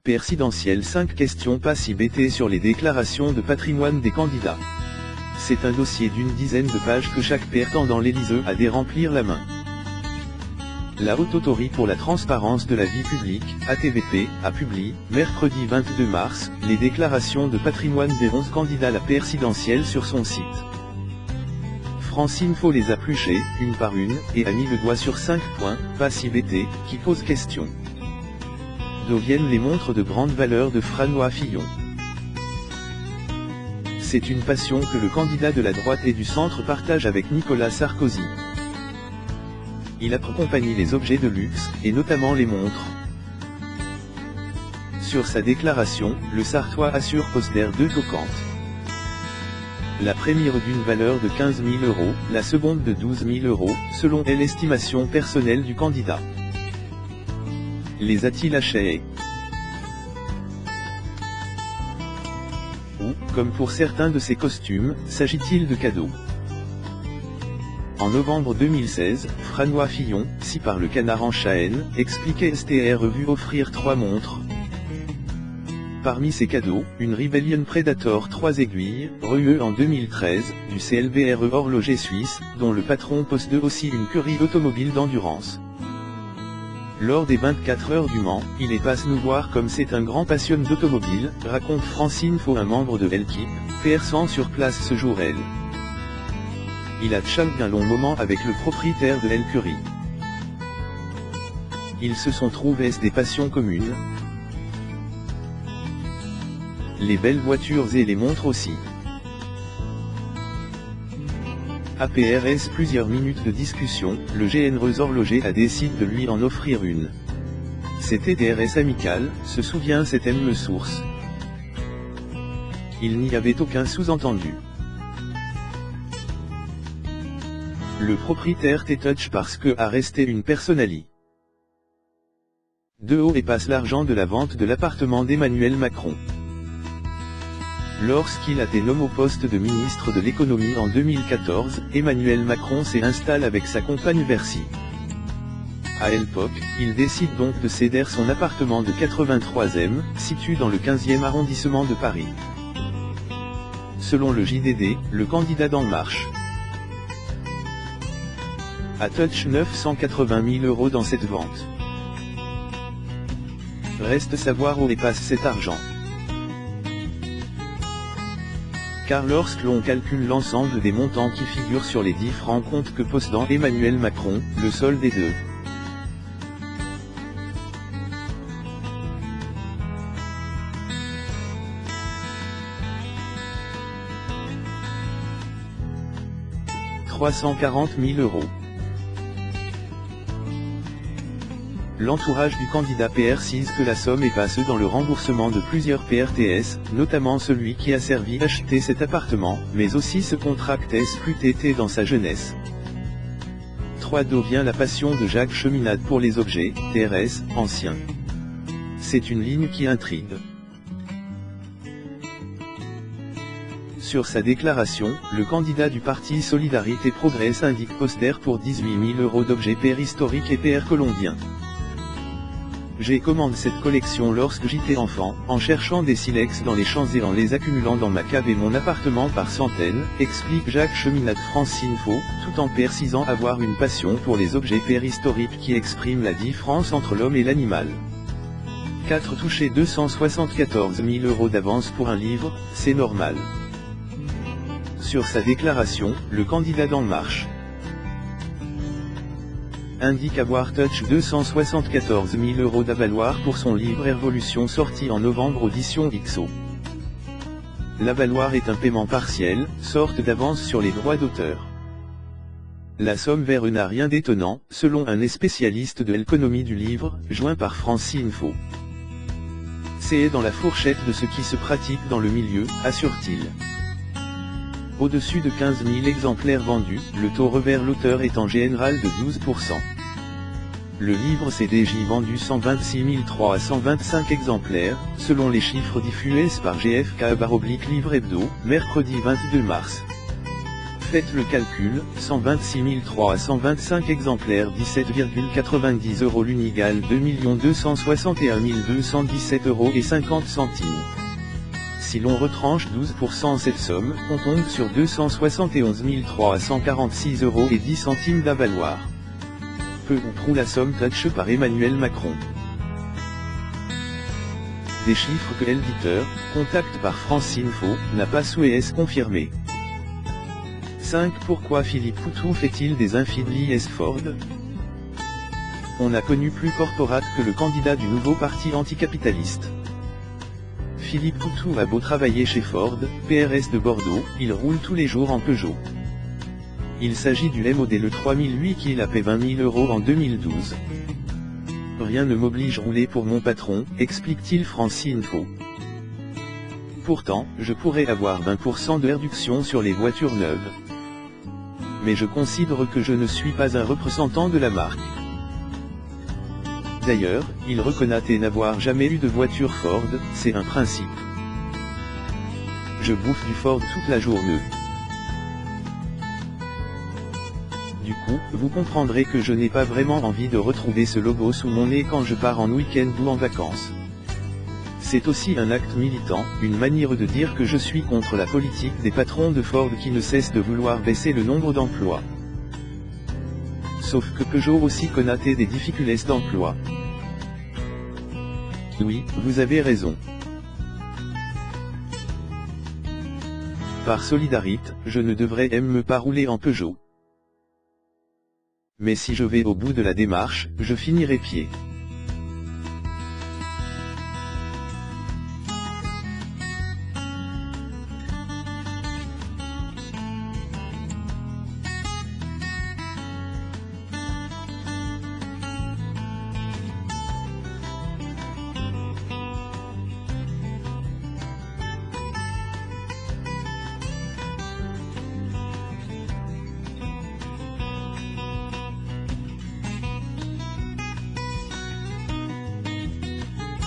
Présidentielle 5 questions PAS-IBT sur les déclarations de patrimoine des candidats. C'est un dossier d'une dizaine de pages que chaque prétendant l'Élysée a dû remplir la main. La Haute Autorité pour la transparence de la vie publique, HATVP, a publié, mercredi 22 mars, les déclarations de patrimoine des 11 candidats à la présidentielle sur son site. Franceinfo les a pluchées, une par une, et a mis le doigt sur 5 points, PAS-IBT, qui posent question. D'où viennent les montres de grande valeur de François Fillon? C'est une passion que le candidat de la droite et du centre partage avec Nicolas Sarkozy. Il accompagne les objets de luxe, et notamment les montres. Sur sa déclaration, le Sartois assure posséder 2 toquantes. La première d'une valeur de 15 000 €, la seconde de 12 000 €, selon l'estimation personnelle du candidat. Les a-t-il achetées? Ou, comme pour certains de ces costumes, s'agit-il de cadeaux? En novembre 2016, François Fillon, si par le Canard enchaîne, expliquait STR vu offrir 3 montres. Parmi ces cadeaux, une Rebellion Predator 3 aiguilles, reçue en 2013, du CLBRE horloger suisse, dont le patron possède aussi une curie automobile d'endurance. Lors des 24 heures du Mans, il est passe nous voir comme c'est un grand passionné d'automobile, raconte Franceinfo un membre de l'équipe, perçant sur place ce jour-là. Il a tchavé un long moment avec le propriétaire de l'écurie. Ils se sont trouvés des passions communes. Les belles voitures et les montres aussi. Après plusieurs minutes de discussion, le généreux horloger a décidé de lui en offrir une. C'était DRS amical, se souvient cette me source. Il n'y avait aucun sous-entendu. Le propriétaire t'est touch parce que a resté une personnalité. De haut et passe l'argent de la vente de l'appartement d'Emmanuel Macron. Lorsqu'il a été nommé au poste de ministre de l'économie en 2014, Emmanuel Macron s'est installé avec sa compagne Bercy. À l'époque, il décide donc de céder son appartement de 83e, situé dans le 15e arrondissement de Paris. Selon le JDD, le candidat d'En Marche a touché 980 000 € dans cette vente. Reste savoir où passe cet argent. Car lorsque l'on calcule l'ensemble des montants qui figurent sur les différents comptes que possède Emmanuel Macron, le solde est de 340 000 €. L'entourage du candidat précise que la somme est passée dans le remboursement de plusieurs PRTS, notamment celui qui a servi à acheter cet appartement, mais aussi ce contract SPUTT dans sa jeunesse. 3 devient la passion de Jacques Cheminade pour les objets, TRS, anciens. C'est une ligne qui intrigue. Sur sa déclaration, le candidat du parti Solidarité Progrès indique posséder pour 18 000 € d'objets préhistoriques et précolombiens. J'ai commandé cette collection lorsque j'étais enfant, en cherchant des silex dans les champs et en les accumulant dans ma cave et mon appartement par centaines, explique Jacques Cheminade Franceinfo, tout en précisant avoir une passion pour les objets préhistoriques qui expriment la différence entre l'homme et l'animal. 4 touchés 274 000 € d'avance pour un livre, c'est normal. Sur sa déclaration, le candidat d'En Marche indique avoir touché 274 000 € d'avaloir pour son livre Révolution sorti en novembre audition XO. L'avaloir est un paiement partiel, sorte d'avance sur les droits d'auteur. La somme vers n'a rien d'étonnant, selon un spécialiste de l'économie du livre, joint par Franceinfo. C'est dans la fourchette de ce qui se pratique dans le milieu, assure-t-il. Au-dessus de 15 000 exemplaires vendus, le taux revers l'auteur est en général de 12%. Le livre s'est déjà vendu 126 300 à 125 exemplaires, selon les chiffres diffusés par GFK/Livre Hebdo, mercredi 22 mars. Faites le calcul, 126 325 exemplaires 17,90 € l'Unigal 2 261 217 € et 50 centimes. Si l'on retranche 12% cette somme, on tombe sur 271 346 € et 10 centimes d'avaloir. Peu ou prou la somme touchée par Emmanuel Macron. Des chiffres que l'éditeur, contact par France Info, n'a pas souhaité confirmer. 5. Pourquoi Philippe Poutou fait-il des infidèles Ford? On n'a connu plus corporate que le candidat du nouveau parti anticapitaliste. Philippe Poutou a beau travailler chez Ford, PRS de Bordeaux, il roule tous les jours en Peugeot. Il s'agit du modèle 3008 qu'il a payé 20 000 € en 2012. Rien ne m'oblige à rouler pour mon patron, explique-t-il France Info. Pourtant, je pourrais avoir 20% de réduction sur les voitures neuves. Mais je considère que je ne suis pas un représentant de la marque. D'ailleurs, il reconnaît n'avoir jamais eu de voiture Ford, c'est un principe. Je bouffe du Ford toute la journée. Du coup, vous comprendrez que je n'ai pas vraiment envie de retrouver ce logo sous mon nez quand je pars en week-end ou en vacances. C'est aussi un acte militant, une manière de dire que je suis contre la politique des patrons de Ford qui ne cessent de vouloir baisser le nombre d'emplois. Sauf que Peugeot aussi connaît des difficultés d'emploi. Oui, vous avez raison. Par solidarité, je ne devrais même pas rouler en Peugeot. Mais si je vais au bout de la démarche, je finirai pied.